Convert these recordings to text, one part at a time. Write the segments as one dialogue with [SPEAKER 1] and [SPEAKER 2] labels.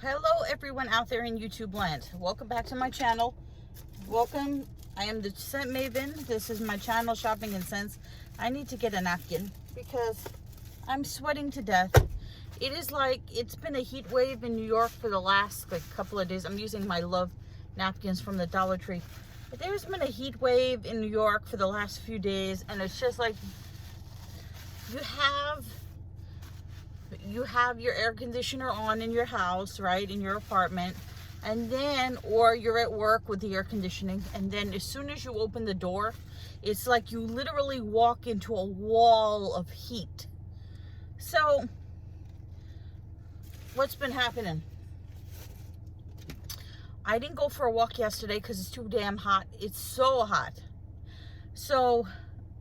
[SPEAKER 1] Hello everyone out there in YouTube land. Welcome back to my channel. Welcome. I am the Scent Maven. This is my channel, Shopping and Scents. I need to get a napkin because I'm sweating to death. It is like it's been a heat wave in New York for the last couple of days. I'm using my Love napkins from the Dollar Tree. But there's been a heat wave in New York for the last few days, and it's just like you have your air conditioner on in your house, right, in your apartment, and then, or you're at work with the air conditioning, and then as soon as you open the door, it's like you literally walk into a wall of heat. So what's been happening? I didn't go for a walk yesterday because it's too damn hot. It's so hot. So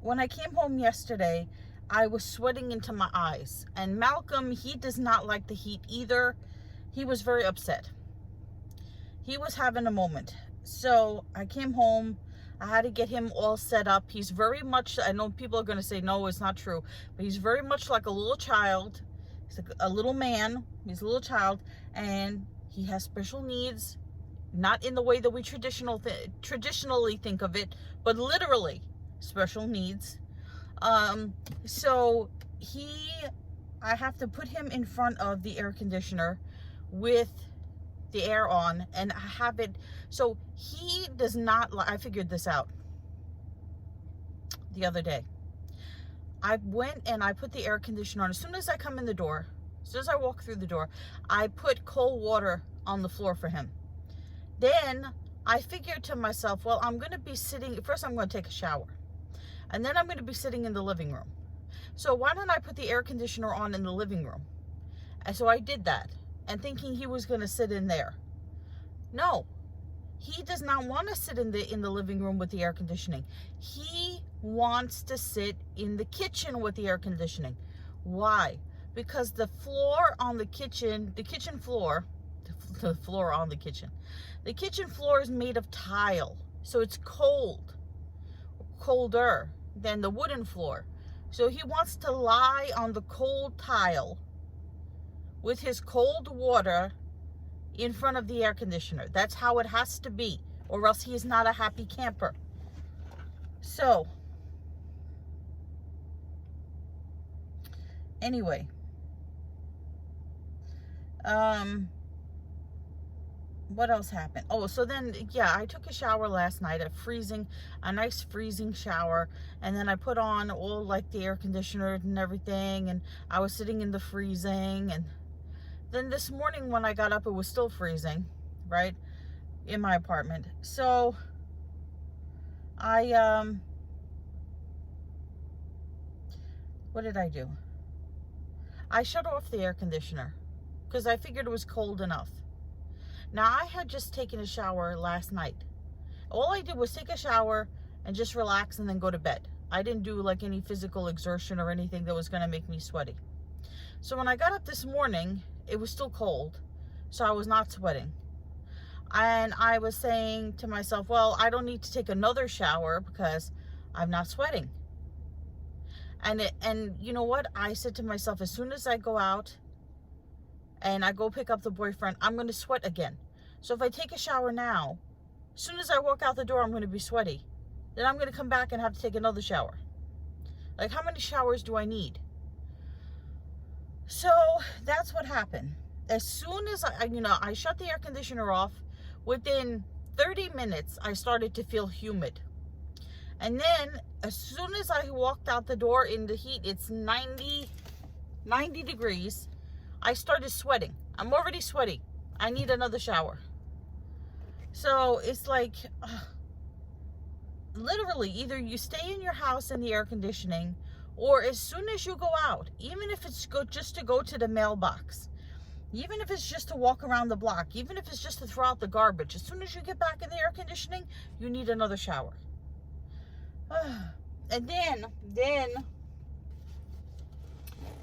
[SPEAKER 1] when I came home yesterday, I was sweating into my eyes. And Malcolm, he does not like the heat either. He was very upset. He was having a moment. So I came home. I had to get him all set up. He's very much, I know people are going to say, no, it's not true. But he's very much like a little child. He's like a little man. He's a little child. And he has special needs. Not in the way that we traditionally think of it, but literally special needs. So I have to put him in front of the air conditioner with the air on, and I have it, so he does not, I figured this out the other day. I went and I put the air conditioner on. As soon as I come in the door, as soon as I walk through the door, I put cold water on the floor for him. Then I figured to myself, well, I'm going to be sitting, first I'm going to take a shower. And then I'm going to be sitting in the living room. So why don't I put the air conditioner on in the living room? And so I did that, and thinking he was going to sit in there. No, he does not want to sit in the living room with the air conditioning. He wants to sit in the kitchen with the air conditioning. Why? Because the floor on the kitchen floor is made of tile. So it's colder than the wooden floor. So he wants to lie on the cold tile with his cold water in front of the air conditioner. That's how it has to be, or else he is not a happy camper. So anyway, what else happened? Oh, so then, yeah, I took a shower last night, a nice freezing shower, and then I put on all like the air conditioner and everything, and I was sitting in the freezing, and then this morning when I got up, it was still freezing, right, in my apartment. So what did I do? I shut off the air conditioner because I figured it was cold enough. Now, I had just taken a shower last night. All I did was take a shower and just relax and then go to bed. I didn't do like any physical exertion or anything that was going to make me sweaty. So when I got up this morning, it was still cold, so I was not sweating. And I was saying to myself, well, I don't need to take another shower because I'm not sweating. And you know what? I said to myself, as soon as I go out and I go pick up the boyfriend, I'm going to sweat again. So if I take a shower now, as soon as I walk out the door, I'm going to be sweaty. Then I'm going to come back and have to take another shower. Like, how many showers do I need? So that's what happened. As soon as I shut the air conditioner off, within 30 minutes, I started to feel humid. And then as soon as I walked out the door in the heat, it's 90 degrees. I started sweating. I'm already sweaty. I need another shower. So it's like, literally, either you stay in your house in the air conditioning, or as soon as you go out, even if it's just to go to the mailbox, even if it's just to walk around the block, even if it's just to throw out the garbage, as soon as you get back in the air conditioning, you need another shower. And then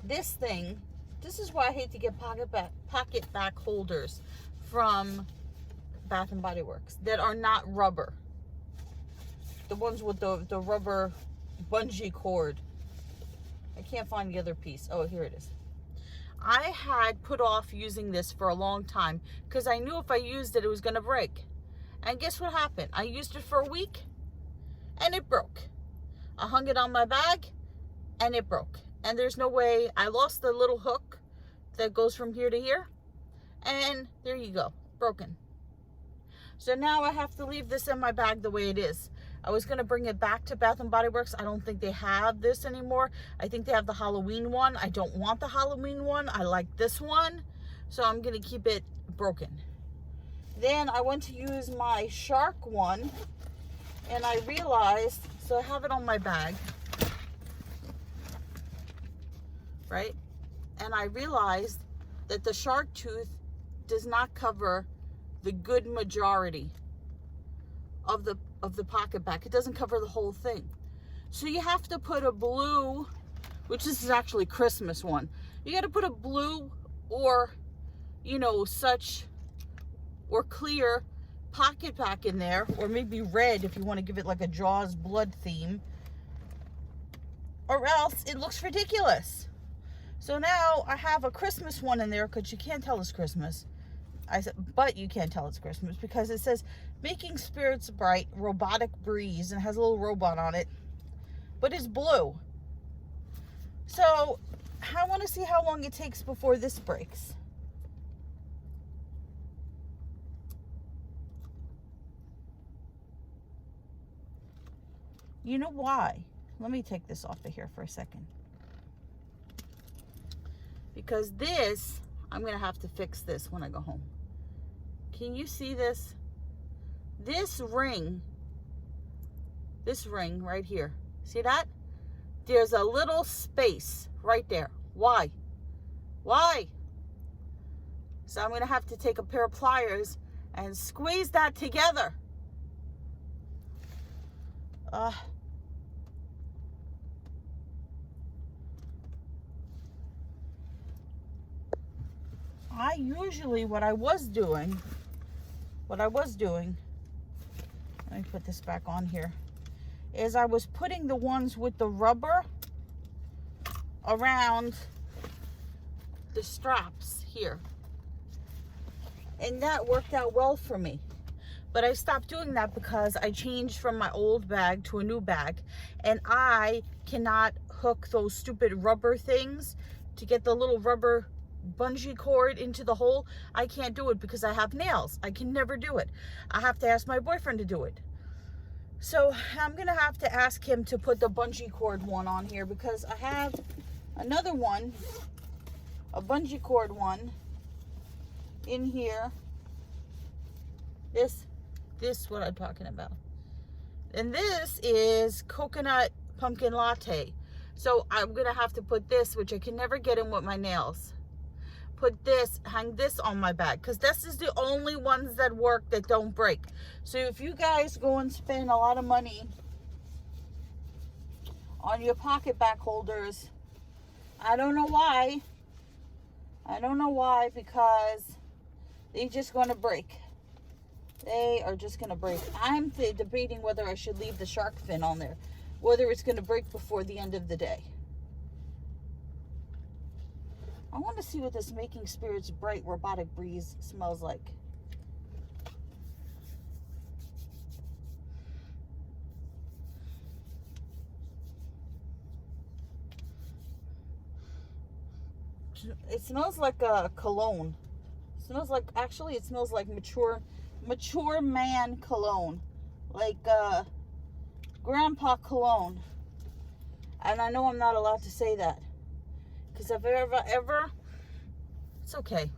[SPEAKER 1] this is why I hate to get pocket back holders from Bath and Body Works that are not rubber. The ones with the rubber bungee cord. I can't find the other piece. Oh, here it is. I had put off using this for a long time because I knew if I used it, it was going to break. And guess what happened? I used it for a week and it broke. I hung it on my bag and it broke. And there's no way, I lost the little hook that goes from here to here. And there you go, broken. So now I have to leave this in my bag the way it is. I was going to bring it back to Bath & Body Works. I don't think they have this anymore. I think they have the Halloween one. I don't want the Halloween one. I like this one. So I'm going to keep it broken. Then I went to use my shark one. And I realized, so I have it on my bag. Right? And I realized that the shark tooth does not cover the good majority of the pocket back. It doesn't cover the whole thing. So you have to put a blue, which this is actually Christmas one. You got to put a blue or, you know, such or clear pocket back in there, or maybe red if you want to give it like a Jaws blood theme, or else it looks ridiculous. So now I have a Christmas one in there because you can't tell it's Christmas. I said, but you can't tell it's Christmas because it says Making Spirits Bright, Robotic Breeze, and it has a little robot on it, but it's blue. So I want to see how long it takes before this breaks. You know why? Let me take this off of here for a second. Because this, I'm going to have to fix this when I go home. Can you see this? This ring right here. See that? There's a little space right there. Why? Why? So I'm going to have to take a pair of pliers and squeeze that together. I usually, what I was doing, let me put this back on here, is I was putting the ones with the rubber around the straps here. And that worked out well for me. But I stopped doing that because I changed from my old bag to a new bag. And I cannot hook those stupid rubber things to get the little rubber bungee cord into the hole. I can't do it because I have nails. I can never do it. I have to ask my boyfriend to do it. So I'm gonna have to ask him to put the bungee cord one on here because I have another one, a bungee cord one in here. This what I'm talking about. And this is coconut pumpkin latte. So I'm gonna have to put this, which I can never get in with my nails. Put this, hang this on my bag, because this is the only ones that work that don't break. So if you guys go and spend a lot of money on your pocket back holders, I don't know why, because they're just going to break. They are just going to break. I'm debating whether I should leave the shark fin on there, whether it's going to break before the end of the day. I want to see what this Making Spirits Bright Robotic Breeze smells like. It smells like a cologne. It smells like, actually it smells like mature man cologne. Like grandpa cologne. And I know I'm not allowed to say that. Because if ever, it's okay.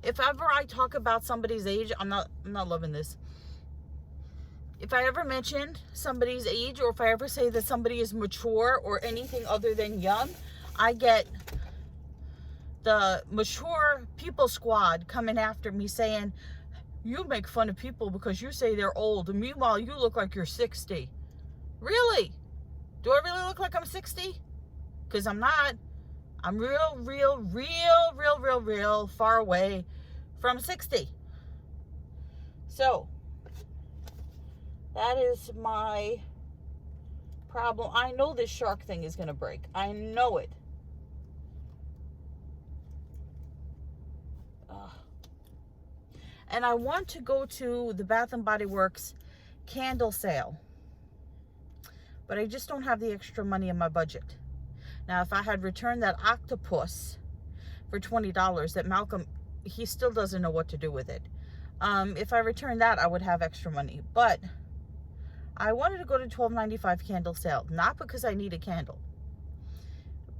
[SPEAKER 1] If ever I talk about somebody's age, I'm not loving this. If I ever mention somebody's age, or if I ever say that somebody is mature or anything other than young, I get the mature people squad coming after me saying, you make fun of people because you say they're old, and meanwhile you look like you're 60. Really? Do I really look like I'm 60? Because I'm not. I'm real far away from 60. So, that is my problem. I know this shark thing is going to break. I know it. And I want to go to the Bath and Body Works candle sale, but I just don't have the extra money in my budget. Now, if I had returned that octopus for $20 that Malcolm, he still doesn't know what to do with it. If I returned that, I would have extra money. But I wanted to go to $12.95 candle sale, not because I need a candle,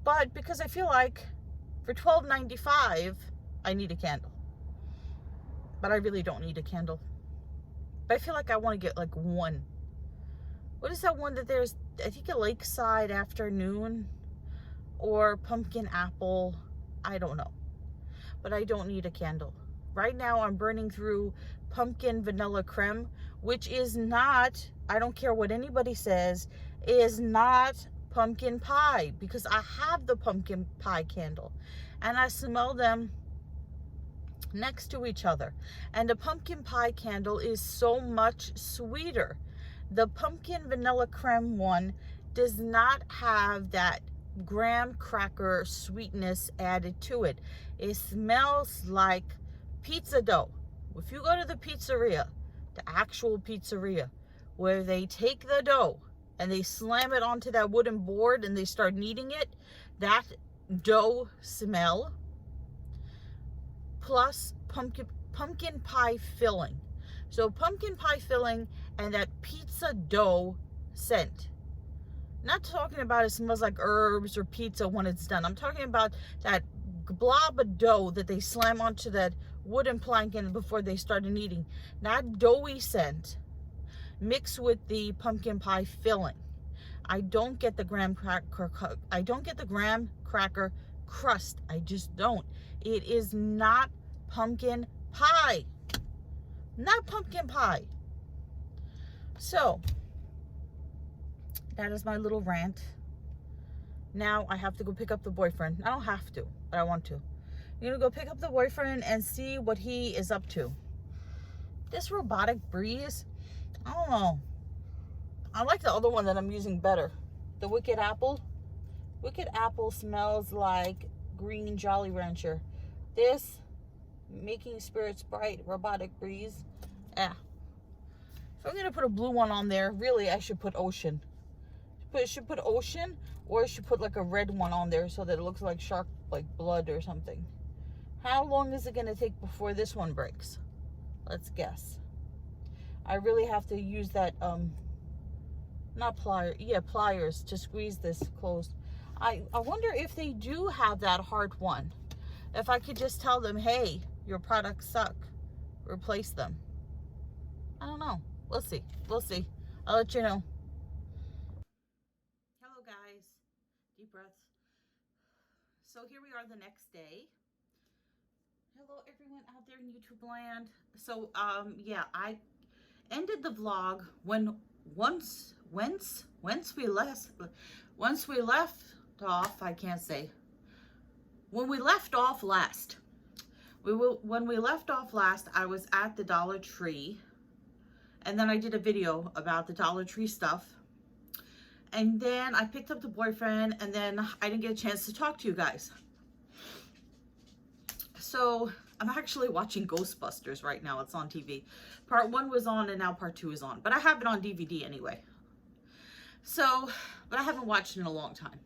[SPEAKER 1] but because I feel like for $12.95, I need a candle. But I really don't need a candle. But I feel like I want to get like one. What is that one that there's, I think a Lakeside Afternoon or pumpkin apple? I don't know. But I don't need a candle. Right now I'm burning through pumpkin vanilla creme, which is not, I don't care what anybody says, is not pumpkin pie, because I have the pumpkin pie candle and I smell them next to each other. And the pumpkin pie candle is so much sweeter. The pumpkin vanilla creme one does not have that graham cracker sweetness added to it. It smells like pizza dough. If you go to the pizzeria, the actual pizzeria, where they take the dough and they slam it onto that wooden board and they start kneading it, that dough smell plus pumpkin pie filling. So pumpkin pie filling and that pizza dough scent. Not talking about it smells like herbs or pizza when it's done. I'm talking about that blob of dough that they slam onto that wooden plank and before they started kneading. That doughy scent mixed with the pumpkin pie filling. I don't get the graham cracker. I don't get the graham cracker crust. I just don't. It is not pumpkin pie. Not pumpkin pie. So that is my little rant. Now I have to go pick up the boyfriend. I don't have to, but I want to. I'm gonna go pick up the boyfriend and see what he is up to. This robotic breeze, I don't know. I like the other one that I'm using better. The Wicked Apple. Wicked Apple smells like green Jolly Rancher. This, Making Spirits Bright, Robotic Breeze. If I'm going to put a blue one on there, really I should put Ocean. I should put Ocean, or I should put like a red one on there so that it looks like shark, like blood or something. How long is it going to take before this one breaks? Let's guess. I really have to use that, not pliers, yeah, pliers to squeeze this closed. I wonder if they do have that hard one. If I could just tell them, hey, your products suck, replace them. I don't know. We'll see. We'll see. I'll let you know. Hello, guys. Deep breaths. So here we are the next day. Hello, everyone out there in YouTube land. So, yeah, I ended the vlog once we left off, I can't say. When we left off last, when we left off last, I was at the Dollar Tree, and then I did a video about the Dollar Tree stuff, and then I picked up the boyfriend, and then I didn't get a chance to talk to you guys. So I'm actually watching Ghostbusters right now. It's on TV. Part 1 was on, and now part 2 is on, but I have it on DVD anyway. So, but I haven't watched it in a long time.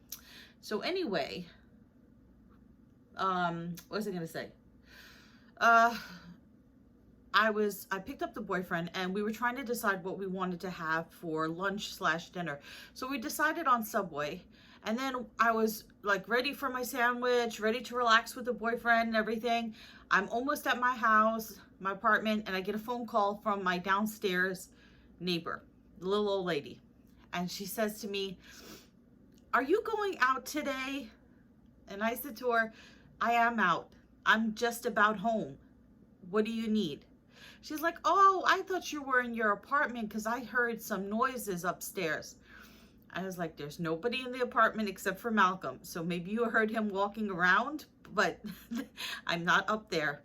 [SPEAKER 1] So anyway, what was I gonna say? I picked up the boyfriend, and we were trying to decide what we wanted to have for lunch/dinner. So we decided on Subway, and then I was like ready for my sandwich, ready to relax with the boyfriend and everything. I'm almost at my house, my apartment, and I get a phone call from my downstairs neighbor, the little old lady. And she says to me, "Are you going out today?" And I said to her, "I am out. I'm just about home. What do you need?" She's like, "Oh, I thought you were in your apartment because I heard some noises upstairs." I was like, "There's nobody in the apartment except for Malcolm. So maybe you heard him walking around, but I'm not up there."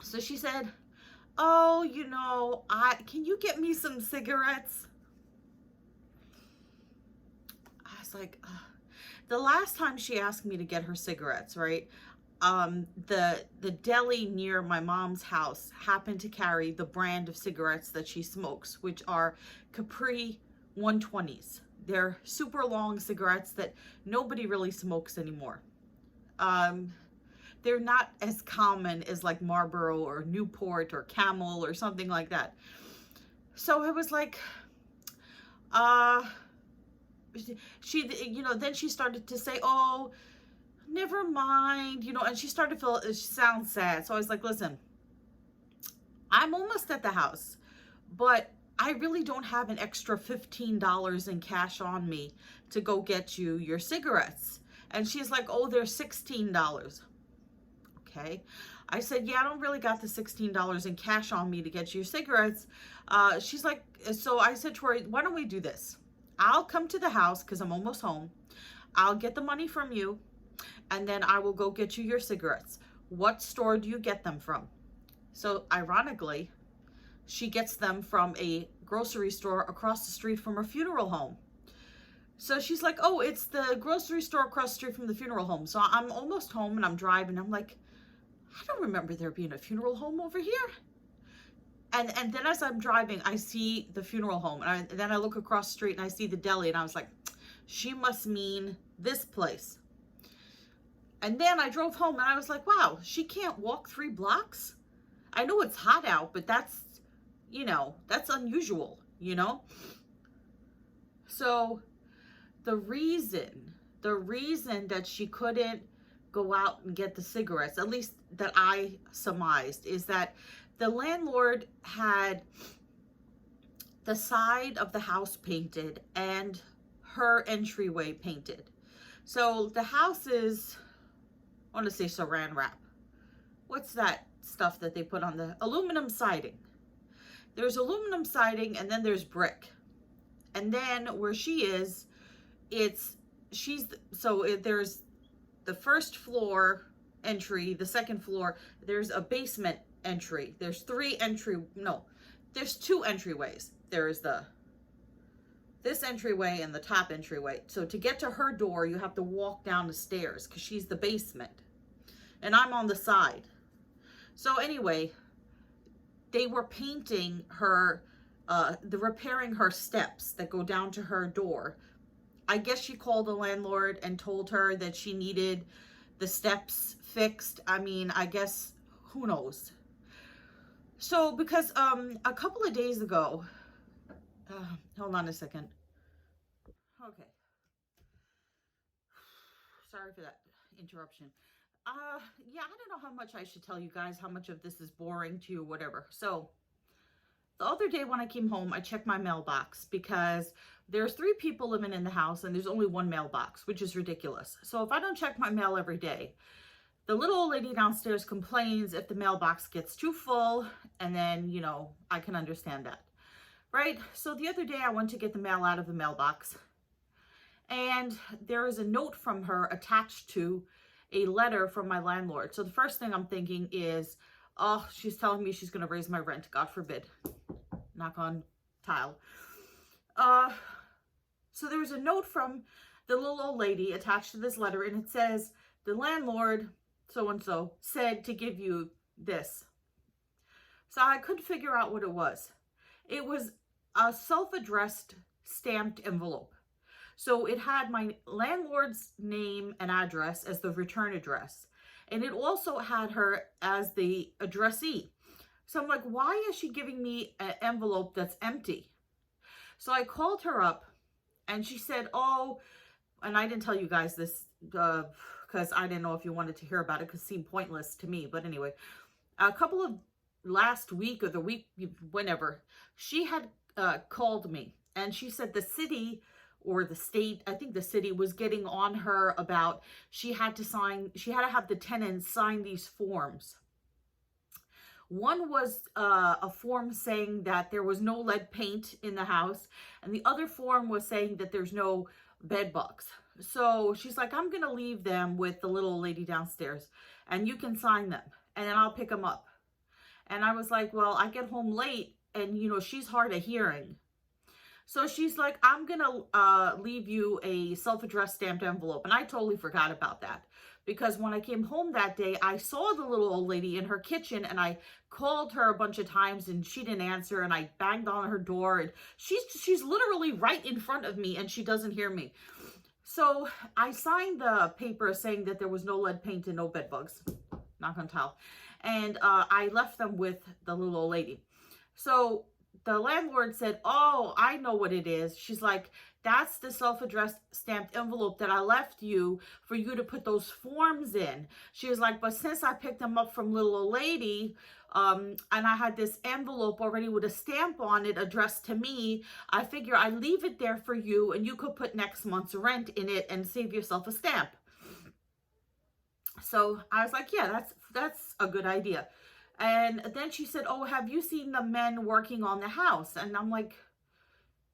[SPEAKER 1] So she said, "Oh, you know, can you get me some cigarettes?" I was like, the last time she asked me to get her cigarettes, right? the deli near my mom's house happened to carry the brand of cigarettes that she smokes, which are Capri 120s. They're super long cigarettes that nobody really smokes anymore. Um, they're not as common as like Marlboro or Newport or Camel or something like that. So I was like, uh, she, then she started to say, oh, never mind, and she started to feel, she sounds sad. So I was like, listen, I'm almost at the house, but I really don't have an extra $15 in cash on me to go get you your cigarettes. And she's like, oh, they're $16. Okay. I said, yeah, I don't really got the $16 in cash on me to get you your cigarettes. She's like, so I said to her, why don't we do this? I'll come to the house because I'm almost home. I'll get the money from you, and then I will go get you your cigarettes. What store do you get them from? So ironically, she gets them from a grocery store across the street from her funeral home. So she's like, oh, it's the grocery store across the street from the funeral home. So I'm almost home and I'm driving. I'm like, I don't remember there being a funeral home over here. And then as I'm driving, I see the funeral home. And then I look across the street and I see the deli. And I was like, she must mean this place. And then I drove home and I was like, wow, she can't walk 3 blocks? I know it's hot out, but that's unusual, So the reason that she couldn't go out and get the cigarettes, at least that I surmised, is that the landlord had the side of the house painted and her entryway painted. So the house is, I want to say saran wrap. What's that stuff that they put on the aluminum siding? There's aluminum siding and then there's brick. And then where she is, there's the first floor entry, the second floor, there's a basement entry. There's 2 entryways. There's this entryway and the top entryway. So to get to her door, you have to walk down the stairs because she's the basement. And I'm on the side. So anyway, they were painting her, repairing her steps that go down to her door. I guess she called the landlord and told her that she needed the steps fixed. I mean, I guess, who knows? So, because a couple of days ago, hold on a second. Okay. Sorry for that interruption. Yeah, I don't know how much I should tell you guys, how much of this is boring to you, whatever. So, the other day when I came home, I checked my mailbox because there's 3 people living in the house and there's only 1 mailbox, which is ridiculous. So if I don't check my mail every day, the little old lady downstairs complains if the mailbox gets too full, and then, I can understand that, right? So the other day I went to get the mail out of the mailbox, and there is a note from her attached to a letter from my landlord. So the first thing I'm thinking is, oh, she's telling me she's going to raise my rent. God forbid. Knock on tile. So there was a note from the little old lady attached to this letter, and it says, the landlord, so-and-so, said to give you this. So I couldn't figure out what it was. It was a self-addressed stamped envelope. So it had my landlord's name and address as the return address. And it also had her as the addressee. So I'm like, why is she giving me an envelope that's empty? So I called her up and she said, oh, and I didn't tell you guys this because I didn't know if you wanted to hear about it because it seemed pointless to me. But anyway, a couple of last week or the week, whenever, she had called me and she said the city or the state, I think the city, was getting on her about she had to have the tenants sign these forms. One was a form saying that there was no lead paint in the house, and the other form was saying that there's no bed bugs. So she's like, I'm going to leave them with the little lady downstairs, and you can sign them, and then I'll pick them up. And I was like, well, I get home late, and, she's hard of hearing. So she's like, I'm going to leave you a self-addressed stamped envelope. And I totally forgot about that. because when I came home that day, I saw the little old lady in her kitchen, and I called her a bunch of times and she didn't answer, and I banged on her door, and she's literally right in front of me and she doesn't hear me. So I signed the paper saying that there was no lead paint and no bed bugs, knock on tile, and I left them with the little old lady. So the landlord said, oh, I know what it is. She's like, that's the self-addressed stamped envelope that I left you for you to put those forms in. She was like, but since I picked them up from little old lady, and I had this envelope already with a stamp on it addressed to me, I figure I'd leave it there for you and you could put next month's rent in it and save yourself a stamp. So I was like, yeah, that's a good idea. And then she said, oh, have you seen the men working on the house? And I'm like,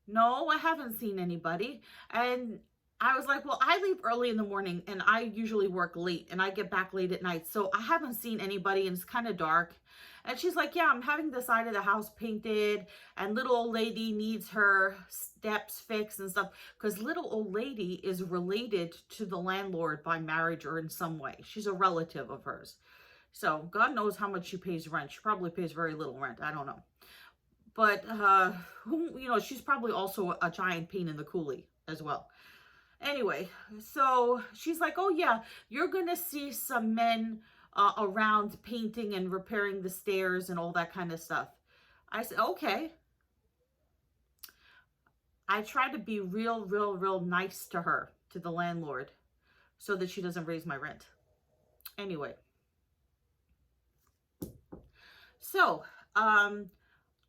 [SPEAKER 1] no, I haven't seen anybody. And I was like, well, I leave early in the morning and I usually work late and I get back late at night. So I haven't seen anybody and it's kind of dark. And she's like, yeah, I'm having the side of the house painted and little old lady needs her steps fixed and stuff. Because little old lady is related to the landlord by marriage or in some way. She's a relative of hers. So God knows how much she pays rent. She probably pays very little rent. I don't know. But, you know, she's probably also a giant pain in the coolie as well. Anyway, so she's like, oh, yeah, you're going to see some men around painting and repairing the stairs and all that kind of stuff. I said, okay. I try to be real nice to her, to the landlord, so that she doesn't raise my rent. Anyway. So,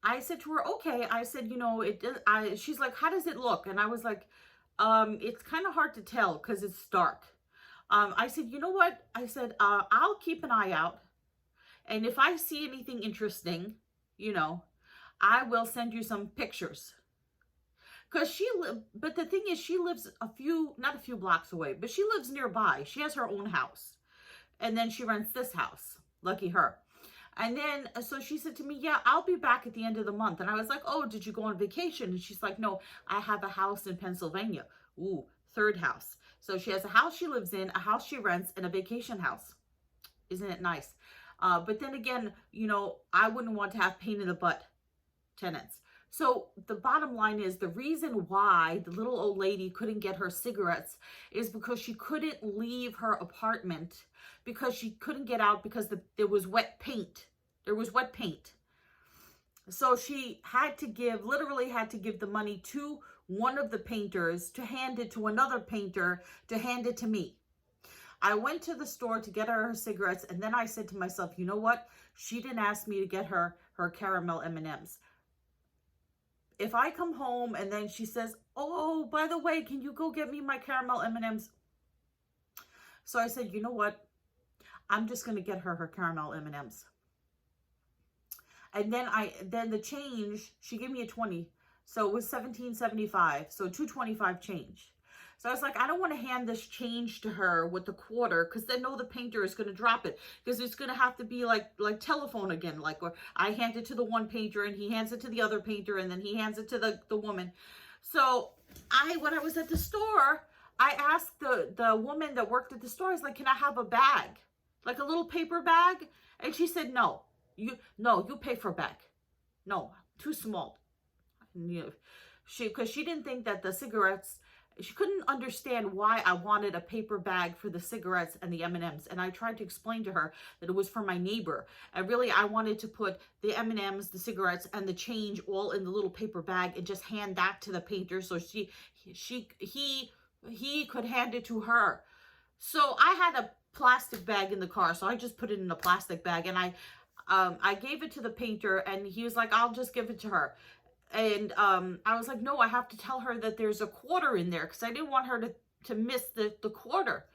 [SPEAKER 1] I said to her, okay. I said, you know, she's like, how does it look? And I was like, it's kind of hard to tell because it's dark. I said, you know what? I said, I'll keep an eye out. And if I see anything interesting, you know, I will send you some pictures. But the thing is, she lives not a few blocks away, but she lives nearby. She has her own house. And then she rents this house. Lucky her. And then, so she said to me, yeah, I'll be back at the end of the month. And I was like, oh, did you go on vacation? And she's like, no, I have a house in Pennsylvania. Ooh, third house. So she has a house she lives in, a house she rents, and a vacation house. Isn't it nice? But then again, you know, I wouldn't want to have pain in the butt tenants. So the bottom line is, the reason why the little old lady couldn't get her cigarettes is because she couldn't leave her apartment, because she couldn't get out because there was wet paint. There was wet paint. So she literally had to give the money to one of the painters to hand it to another painter to hand it to me. I went to the store to get her cigarettes, and then I said to myself, you know what? She didn't ask me to get her caramel M&Ms. If I come home and then she says, oh, by the way, can you go get me my caramel M&Ms? So I said, you know what? I'm just going to get her caramel M&Ms. And then the change, she gave me a 20. So it was $17.75. So $2.25 change. So I was like, I don't want to hand this change to her with the quarter, because they know the painter is going to drop it, because it's going to have to be like telephone again, like where I hand it to the one painter and he hands it to the other painter and then he hands it to the woman. So when I was at the store, I asked the woman that worked at the store, I was like, can I have a bag, like a little paper bag? And she said, no, you pay for a bag. No, too small. Because she didn't think that the cigarettes, she couldn't understand why I wanted a paper bag for the cigarettes and the M&Ms. And I tried to explain to her that it was for my neighbor. And really, I wanted to put the M&Ms, the cigarettes, and the change all in the little paper bag and just hand that to the painter so he could hand it to her. So I had a plastic bag in the car, so I just put it in a plastic bag, and I gave it to the painter, and he was like, I'll just give it to her. And I was like, no, I have to tell her that there's a quarter in there, because I didn't want her to miss the quarter.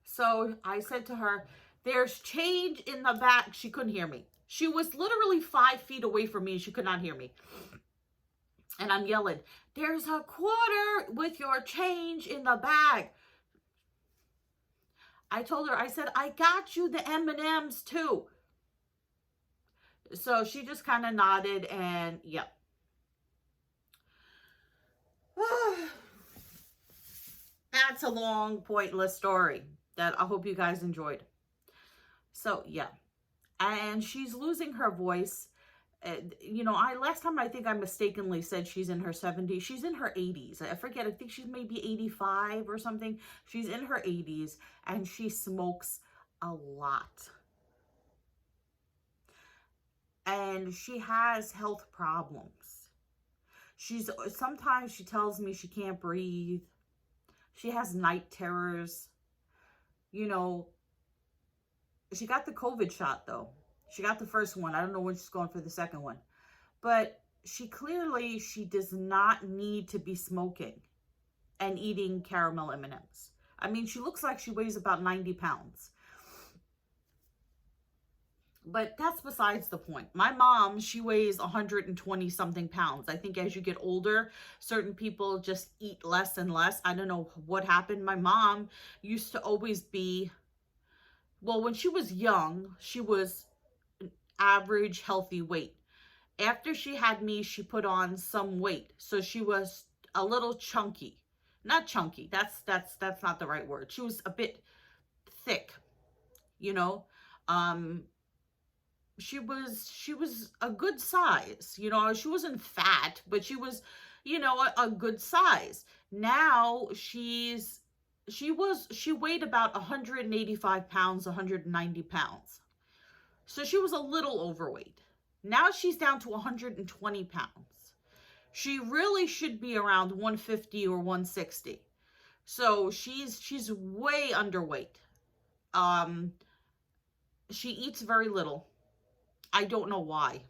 [SPEAKER 1] So I said to her, there's change in the back. She couldn't hear me. She was literally 5 feet away from me and she could not hear me. And I'm yelling, there's a quarter with your change in the bag. I told her, I said, I got you the M&Ms too. So she just kind of nodded, and yep. That's a long, pointless story. that I hope you guys enjoyed. So yeah, and she's losing her voice. You know, last time I think I mistakenly said she's in her 70s. She's in her 80s. I forget. I think she's maybe 85 or something. She's in her 80s and she smokes a lot. And she has health problems. Sometimes she tells me she can't breathe. She has night terrors. You know, she got the COVID shot though. She got the first one. I don't know when she's going for the second one. But she does not need to be smoking and eating caramel M&Ms. I mean, she looks like she weighs about 90 pounds. But that's besides the point. My mom, she weighs 120 something pounds. I think as you get older, certain people just eat less and less. I don't know what happened. My mom used to always be, well, when she was young, she was an average healthy weight. After she had me, she put on some weight. So she was a little chunky. Not chunky. That's not the right word. She was a bit thick, you know. She was a good size, you know. She wasn't fat, but she was, you know, a good size. Now she weighed about 185 pounds, 190 pounds. So she was a little overweight. Now she's down to 120 pounds. She really should be around 150 or 160. So she's way underweight. She eats very little. I don't know why.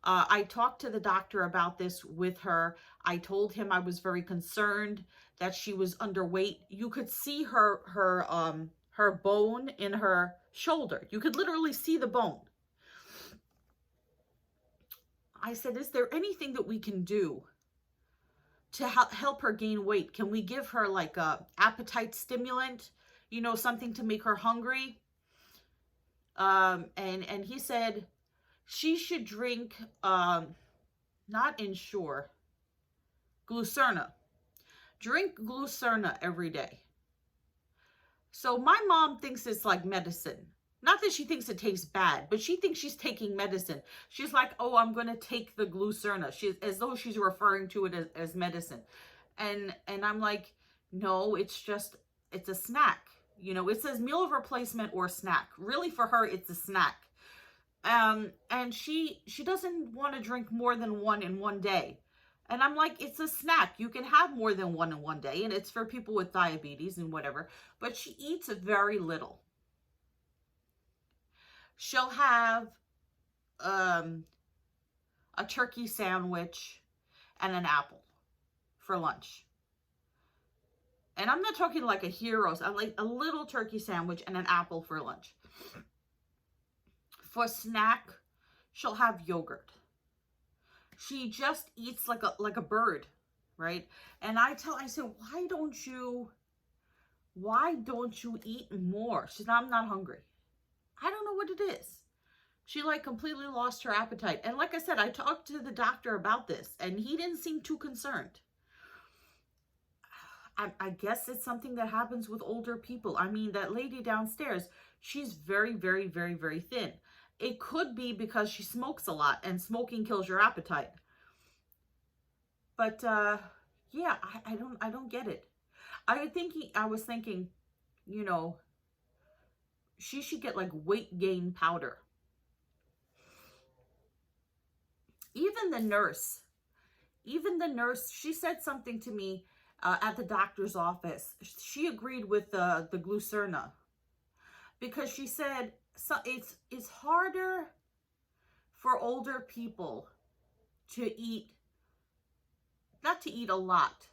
[SPEAKER 1] I talked to the doctor about this with her. I told him I was very concerned that she was underweight. You could see her bone in her shoulder. You could literally see the bone. I said, is there anything that we can do to help her gain weight? Can we give her like a appetite stimulant, you know, something to make her hungry? And he said she should drink, not Ensure, Glucerna. Drink Glucerna every day. So my mom thinks it's like medicine. Not that she thinks it tastes bad, but she thinks she's taking medicine. She's like, oh, I'm going to take the Glucerna. As though she's referring to it as medicine. And I'm like, no, it's a snack. You know, it says meal replacement or snack. Really, for her, it's a snack. And she doesn't want to drink more than one in one day. And I'm like, it's a snack. You can have more than one in one day. And it's for people with diabetes and whatever. But she eats very little. She'll have a turkey sandwich and an apple for lunch. And I'm not talking like a Heroes. I'm like a little turkey sandwich and an apple for lunch. For snack, she'll have yogurt. She just eats like a bird, right? And I said, why don't you eat more? She said, I'm not hungry. I don't know what it is. She like completely lost her appetite. And like I said, I talked to the doctor about this and he didn't seem too concerned. I guess it's something that happens with older people. I mean, that lady downstairs, she's very, very, very, very thin. It could be because she smokes a lot and smoking kills your appetite. But yeah, I don't get it. I was thinking, you know, she should get like weight gain powder. Even the nurse, she said something to me at the doctor's office. She agreed with the Glucerna because she said it's harder for older people to eat, not to eat a lot,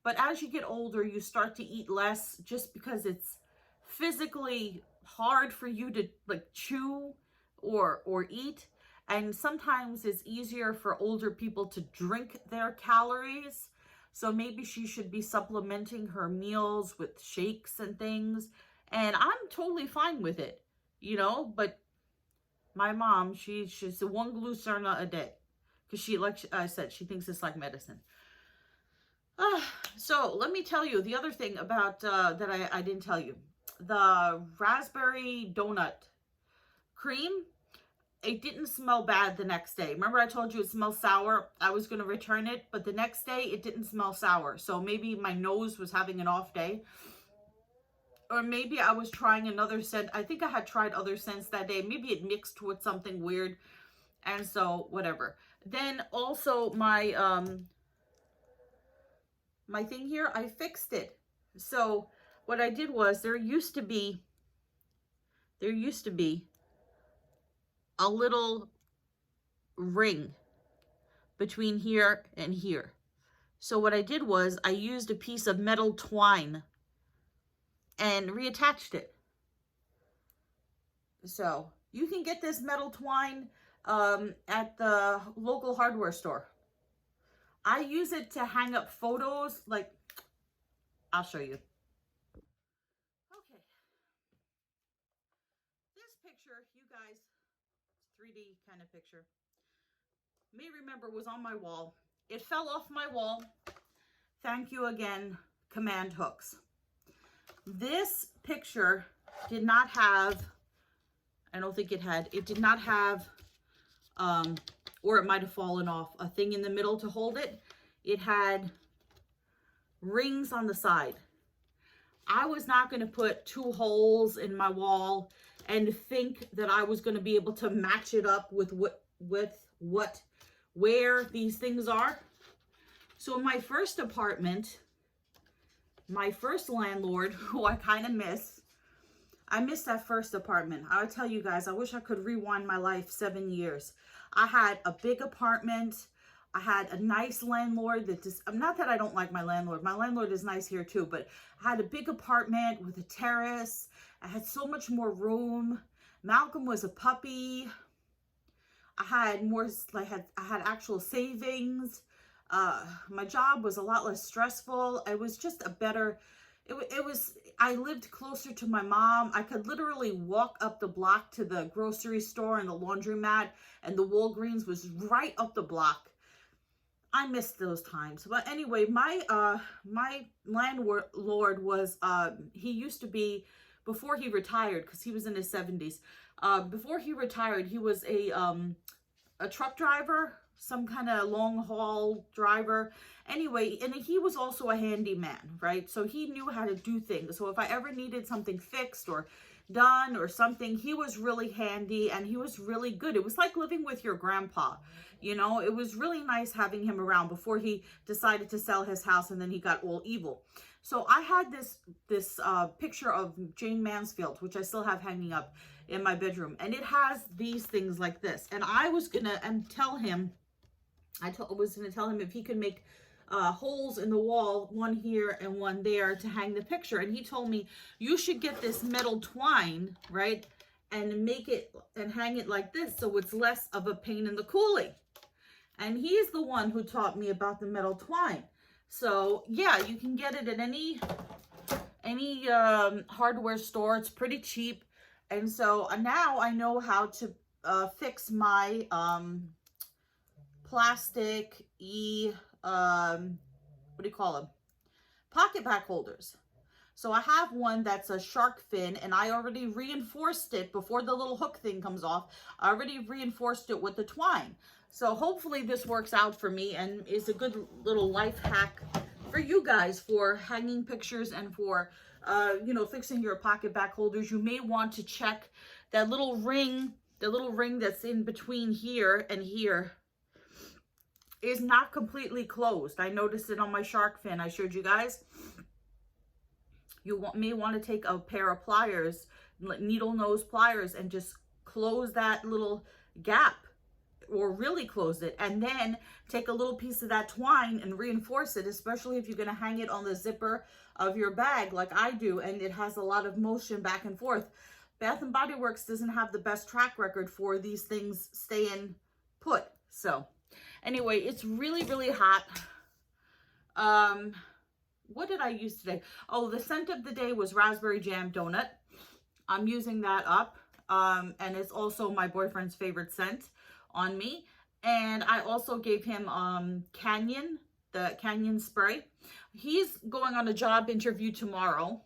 [SPEAKER 1] but as you get older, you start to eat less just because it's physically hard for you to like chew or eat. And sometimes it's easier for older people to drink their calories. So maybe she should be supplementing her meals with shakes and things. And I'm totally fine with it, you know, but my mom, she's one Glucerna a day. Because she, like I said, she thinks it's like medicine. So let me tell you the other thing about that I didn't tell you. the raspberry donut cream. It didn't smell bad the next day. Remember I told you it smelled sour? I was going to return it, but the next day it didn't smell sour. So maybe my nose was having an off day. Or maybe I was trying another scent. I think I had tried other scents that day. Maybe it mixed with something weird. And so, whatever. Then also my my thing here, I fixed it. So what I did was there used to be a little ring between here and here. So what I did was I used a piece of metal twine and reattached it. So you can get this metal twine at the local hardware store. I use it to hang up photos. Like, I'll show you. Okay. This picture, you guys, 3D kind of picture, may remember was on my wall. It fell off my wall. Thank you again, command hooks. This picture did not have, I don't think it did not have, or it might have fallen off, a thing in the middle to hold it. It had rings on the side. I was not going to put 2 holes in my wall and think that I was going to be able to match it up with where these things are. So in my first apartment, my first landlord, who I kind of miss, I missed that first apartment. I'll tell you guys, I wish I could rewind my life 7 years. I had a big apartment. I had a nice landlord that just, not that I don't like my landlord. My landlord is nice here too, but I had a big apartment with a terrace. I had so much more room. Malcolm was a puppy. I had more, I had actual savings. My job was a lot less stressful. It was just a better, it was, I lived closer to my mom. I could literally walk up the block to the grocery store and the laundromat, and the Walgreens was right up the block. I missed those times. But anyway, my landlord was, he used to be, before he retired, because he was in his 70s, before he retired, he was a truck driver, some kind of long haul driver. Anyway, and he was also a handyman, right? So he knew how to do things. So if I ever needed something fixed or done or something, he was really handy and he was really good. It was like living with your grandpa, you know. It was really nice having him around before he decided to sell his house and then he got all evil. So I had this picture of Jane Mansfield, which I still have hanging up in my bedroom, and it has these things like this. And I was gonna tell him, was gonna tell him if he could make holes in the wall, one here and one there, to hang the picture. And he told me, you should get this metal twine, right, and make it and hang it like this so it's less of a pain in the coolie. And he's the one who taught me about the metal twine. So yeah, you can get it at any hardware store. It's pretty cheap. And so now I know how to fix my plastic what do you call them? Pocket back holders. So I have one that's a shark fin, and I already reinforced it before the little hook thing comes off. I already reinforced it with the twine. So hopefully this works out for me and is a good little life hack for you guys for hanging pictures and for, you know, fixing your pocket back holders. You may want to check that little ring, the little ring that's in between here and here is not completely closed. I noticed it on my shark fin I showed you guys. You may want to take a pair of pliers, needle nose pliers, and just close that little gap, or really close it, and then take a little piece of that twine and reinforce it, especially if you're going to hang it on the zipper of your bag like I do, and it has a lot of motion back and forth. Bath and Body Works doesn't have the best track record for these things staying put. So anyway, it's really, really hot. What did I use today? Oh, the scent of the day was raspberry jam donut. I'm using that up. And it's also my boyfriend's favorite scent on me. And I also gave him Canyon, the Canyon spray. He's going on a job interview tomorrow.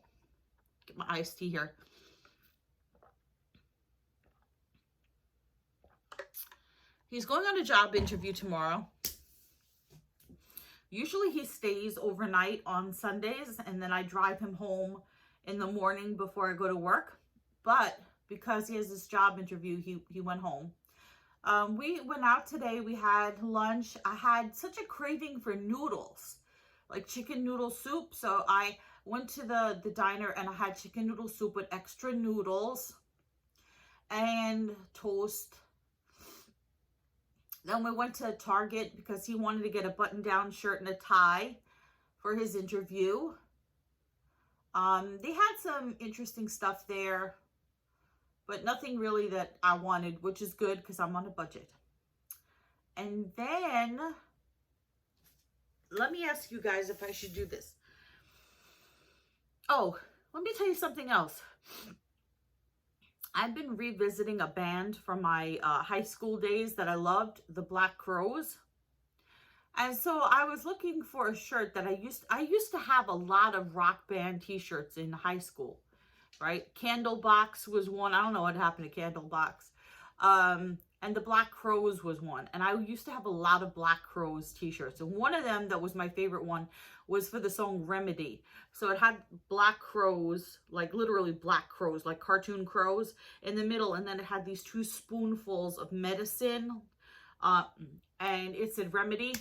[SPEAKER 1] Get my iced tea here. He's going on a job interview tomorrow. Usually he stays overnight on Sundays, and then I drive him home in the morning before I go to work. But because he has this job interview, he went home. We went out today. We had lunch. I had such a craving for noodles, like chicken noodle soup. So I went to the diner and I had chicken noodle soup with extra noodles and toast. Then we went to Target because he wanted to get a button-down shirt and a tie for his interview. They had some interesting stuff there, but nothing really that I wanted, which is good because I'm on a budget. And then, let me ask you guys if I should do this. Oh, let me tell you something else. I've been revisiting a band from my high school days that I loved, the Black Crowes. And so I was looking for a shirt that I used to have a lot of rock band t-shirts in high school, right? Candlebox was one. I don't know what happened to Candlebox. And the Black Crowes was one. And I used to have a lot of Black Crowes t-shirts. And one of them that was my favorite one was for the song Remedy. So it had black crows, like literally black crows, like cartoon crows in the middle. And then it had these 2 spoonfuls of medicine. And it said Remedy.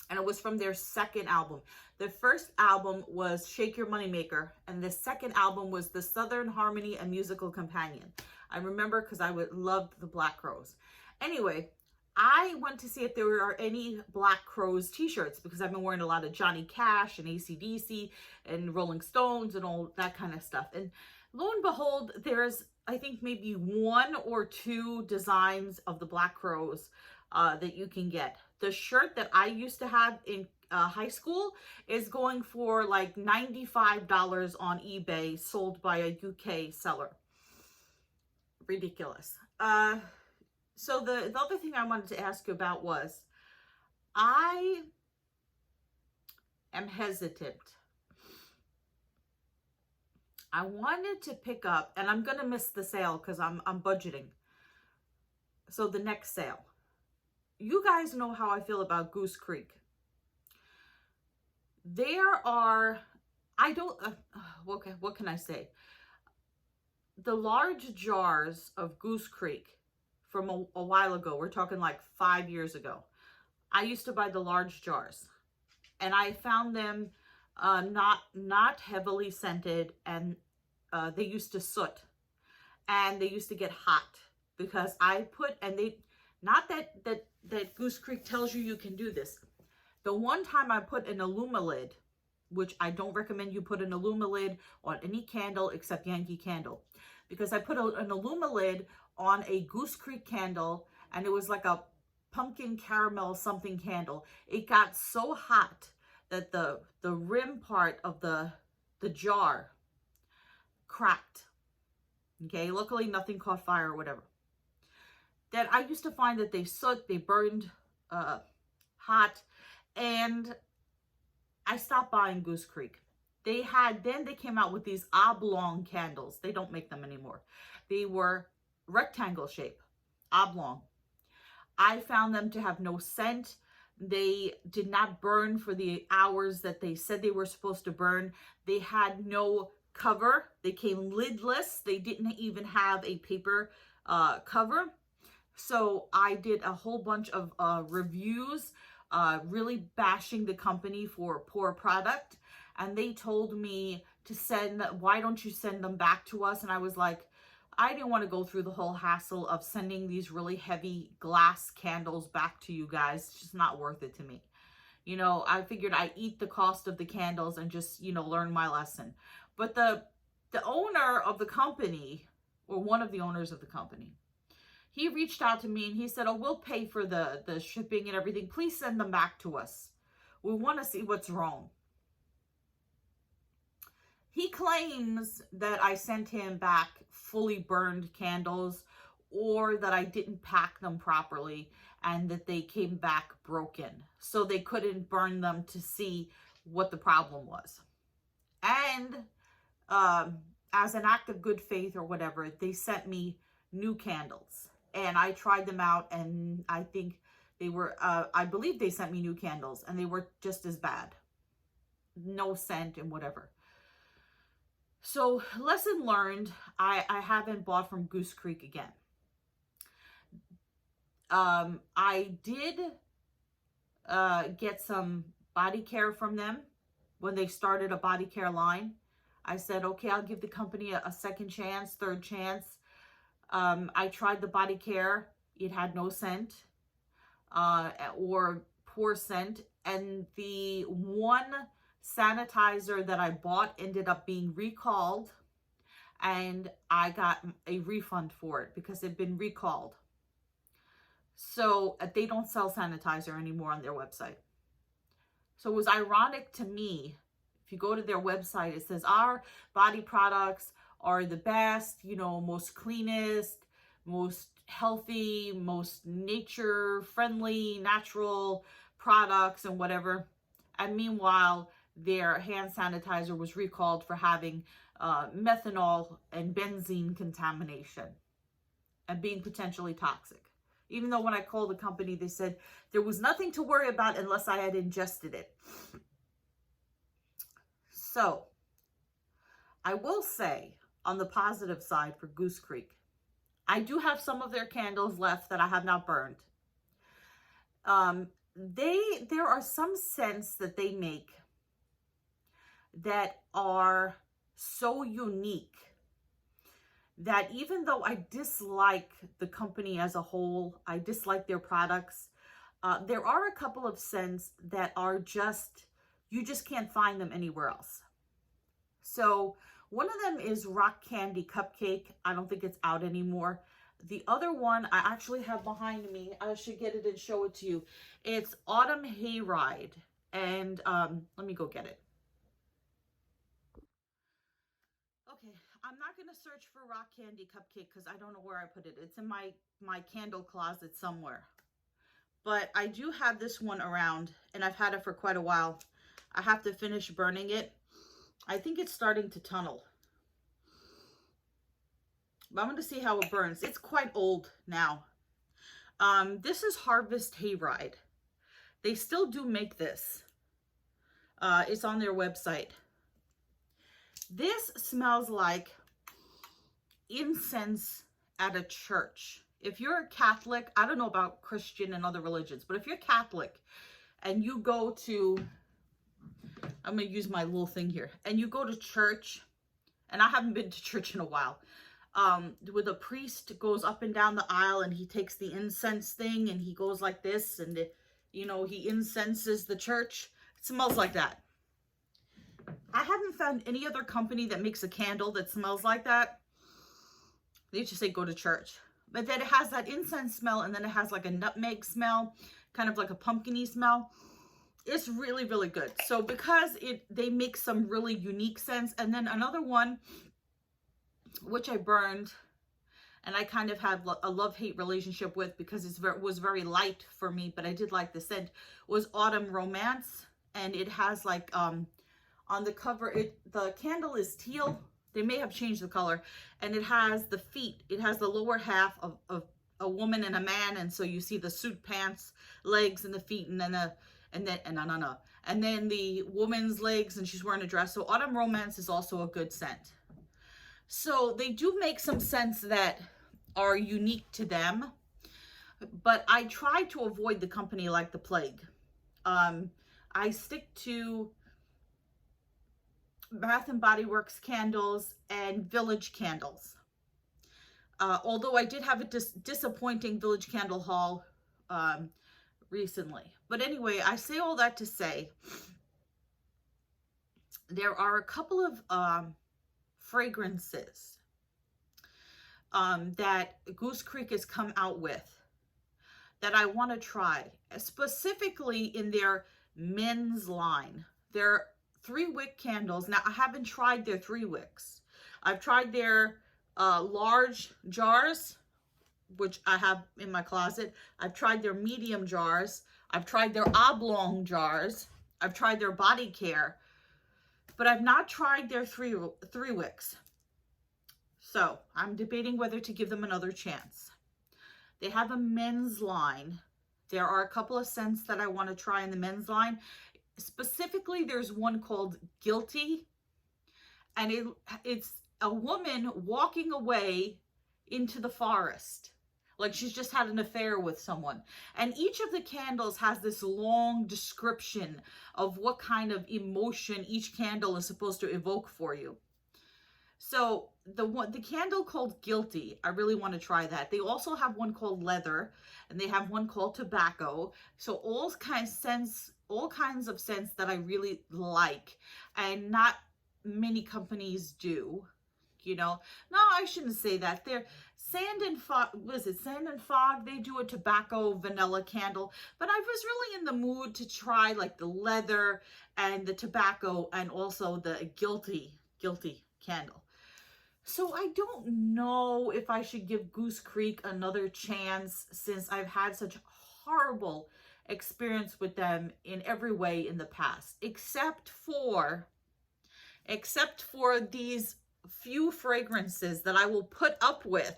[SPEAKER 1] And it was from their second album. The first album was Shake Your Moneymaker. And the second album was The Southern Harmony, A Musical Companion. I remember because I loved the Black Crowes. Anyway, I went to see if there are any Black Crowes t-shirts because I've been wearing a lot of Johnny Cash and AC/DC and Rolling Stones and all that kind of stuff. And lo and behold, there's, I think, maybe 1 or 2 designs of the Black Crowes that you can get. The shirt that I used to have in high school is going for like $95 on eBay, sold by a UK seller. Ridiculous. So the other thing I wanted to ask you about was, I am hesitant. I wanted to pick up, and I'm going to miss the sale because I'm budgeting. So the next sale. You guys know how I feel about Goose Creek. There are, okay, what can I say? The large jars of Goose Creek from a while ago, we're talking like 5 years ago. I used to buy the large jars, and I found them not heavily scented, and they used to soot, and they used to get hot because I put, and they, not that Goose Creek tells you can do this. The one time I put an Aluma-Lid, which I don't recommend you put an Aluma-Lid on any candle except Yankee Candle, because I put an Aluma-Lid on a Goose Creek candle, and it was like a pumpkin caramel something candle. It got so hot that the rim part of the jar cracked. Okay, luckily nothing caught fire or whatever. That I used to find that they soot, they burned hot, and I stopped buying Goose Creek. Then they came out with these oblong candles. They don't make them anymore. They were rectangle shape, oblong. I found them to have no scent. They did not burn for the hours that they said they were supposed to burn. They had no cover. They came lidless. They didn't even have a paper cover. So I did a whole bunch of reviews, really bashing the company for poor product. And they told me to why don't you send them back to us? And I was like, I didn't want to go through the whole hassle of sending these really heavy glass candles back to you guys. It's just not worth it to me. You know, I figured I'd eat the cost of the candles and just, you know, learn my lesson. But the owner of the company, or one of the owners of the company, he reached out to me and he said, oh, we'll pay for the shipping and everything. Please send them back to us. We want to see what's wrong. He claims that I sent him back fully burned candles, or that I didn't pack them properly and that they came back broken. So they couldn't burn them to see what the problem was. And as an act of good faith or whatever, they sent me new candles. And I tried them out, and I think they were, I believe they sent me new candles, and they were just as bad. No scent and whatever. So, lesson learned, I haven't bought from Goose Creek again. I did get some body care from them when they started a body care line. I said, okay, I'll give the company a second chance, third chance. I tried the body care. It had no scent or poor scent. And the one sanitizer that I bought ended up being recalled. And I got a refund for it because it had been recalled. So they don't sell sanitizer anymore on their website. So it was ironic to me. If you go to their website, it says our body products are the best, you know, most cleanest, most healthy, most nature friendly, natural products and whatever. And meanwhile, their hand sanitizer was recalled for having methanol and benzene contamination and being potentially toxic. Even though when I called the company, they said there was nothing to worry about unless I had ingested it. So, I will say, on the positive side for Goose Creek, I do have some of their candles left that I have not burned. There are some scents that they make that are so unique that even though I dislike the company as a whole, I dislike their products, there are a couple of scents that are just, you just can't find them anywhere else. So one of them is Rock Candy Cupcake. I don't think it's out anymore. The other one I actually have behind me. I should get it and show it to you. It's Autumn Hayride. And let me go get it. Okay, I'm not going to search for Rock Candy Cupcake because I don't know where I put it. It's in my candle closet somewhere. But I do have this one around, and I've had it for quite a while. I have to finish burning it. I think it's starting to tunnel. But I'm going to see how it burns. It's quite old now. This is Harvest Hayride. They still do make this. It's on their website. This smells like incense at a church. If you're a Catholic, I don't know about Christian and other religions, but if you're Catholic and you go to, I'm going to use my little thing here, and you go to church, and I haven't been to church in a while, where the priest goes up and down the aisle and he takes the incense thing and he goes like this and, you know, he incenses the church. It smells like that. I haven't found any other company that makes a candle that smells like that. They just say go to church. But then it has that incense smell, and then it has like a nutmeg smell, kind of like a pumpkin-y smell. It's really, really good. So because they make some really unique scents. And then another one, which I burned, and I kind of had a love-hate relationship with because it was very light for me, but I did like the scent, was Autumn Romance. And it has like, on the cover, the candle is teal. They may have changed the color, and it has the feet. It has the lower half of a woman and a man, and so you see the suit pants, legs, and the feet, and then the woman's legs, and she's wearing a dress. So Autumn Romance is also a good scent. So they do make some scents that are unique to them, but I try to avoid the company like the plague. I stick to Bath and Body Works candles and Village candles. Although I did have a disappointing Village candle haul recently. But anyway, I say all that to say there are a couple of fragrances that Goose Creek has come out with that I want to try, specifically in their men's line. They're 3-wick candles. Now, I haven't tried their 3 wicks. I've tried their large jars, which I have in my closet. I've tried their medium jars. I've tried their oblong jars. I've tried their body care. but I've not tried their three wicks. So I'm debating whether to give them another chance. They have a men's line. There are a couple of scents that I want to try in the men's line. Specifically, there's one called Guilty, and it's a woman walking away into the forest. Like she's just had an affair with someone. And each of the candles has this long description of what kind of emotion each candle is supposed to evoke for you. So the candle called Guilty, I really want to try that. They also have one called Leather, and they have one called Tobacco. So all kinds of scents that I really like, and not many companies do. You know, no, I shouldn't say that. They're Sand and Fog. Was it Sand and Fog? They do a tobacco vanilla candle, but I was really in the mood to try like the Leather and the Tobacco, and also the Guilty candle. So I don't know if I should give Goose Creek another chance, since I've had such horrible experience with them in every way in the past, except for these few fragrances that I will put up with.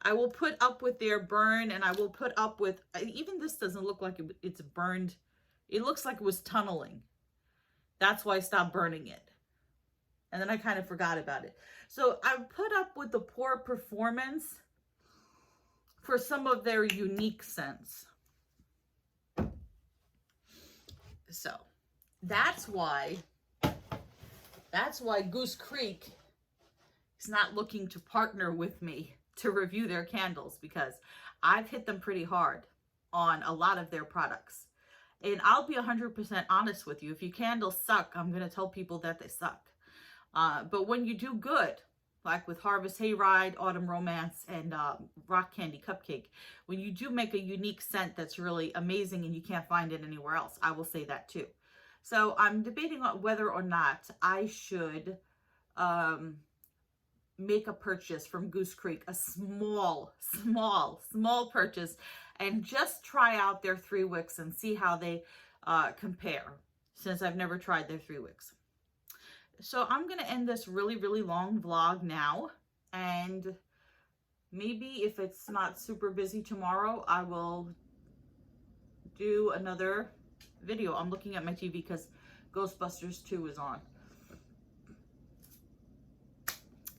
[SPEAKER 1] I will put up with their burn, and I will put up with, even this doesn't look like it's burned. It looks like it was tunneling. That's why I stopped burning it. And then I kind of forgot about it. So I put up with the poor performance for some of their unique scents. So that's why Goose Creek is not looking to partner with me to review their candles, because I've hit them pretty hard on a lot of their products. And I'll be 100% honest with you. If your candles suck, I'm going to tell people that they suck. But when you do good, like with Harvest Hayride, Autumn Romance, and Rock Candy Cupcake, when you do make a unique scent that's really amazing and you can't find it anywhere else, I will say that too. So I'm debating on whether or not I should make a purchase from Goose Creek, a small purchase, and just try out their 3 wicks and see how they compare, since I've never tried their 3 wicks. So I'm going to end this really, really long vlog now, and maybe if it's not super busy tomorrow, I will do another video. I'm looking at my TV because Ghostbusters 2 is on.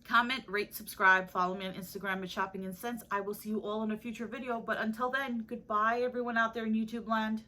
[SPEAKER 1] Comment, rate, subscribe, follow me on Instagram at Shopping and Scents. I will see you all in a future video, but until then, goodbye everyone out there in YouTube land.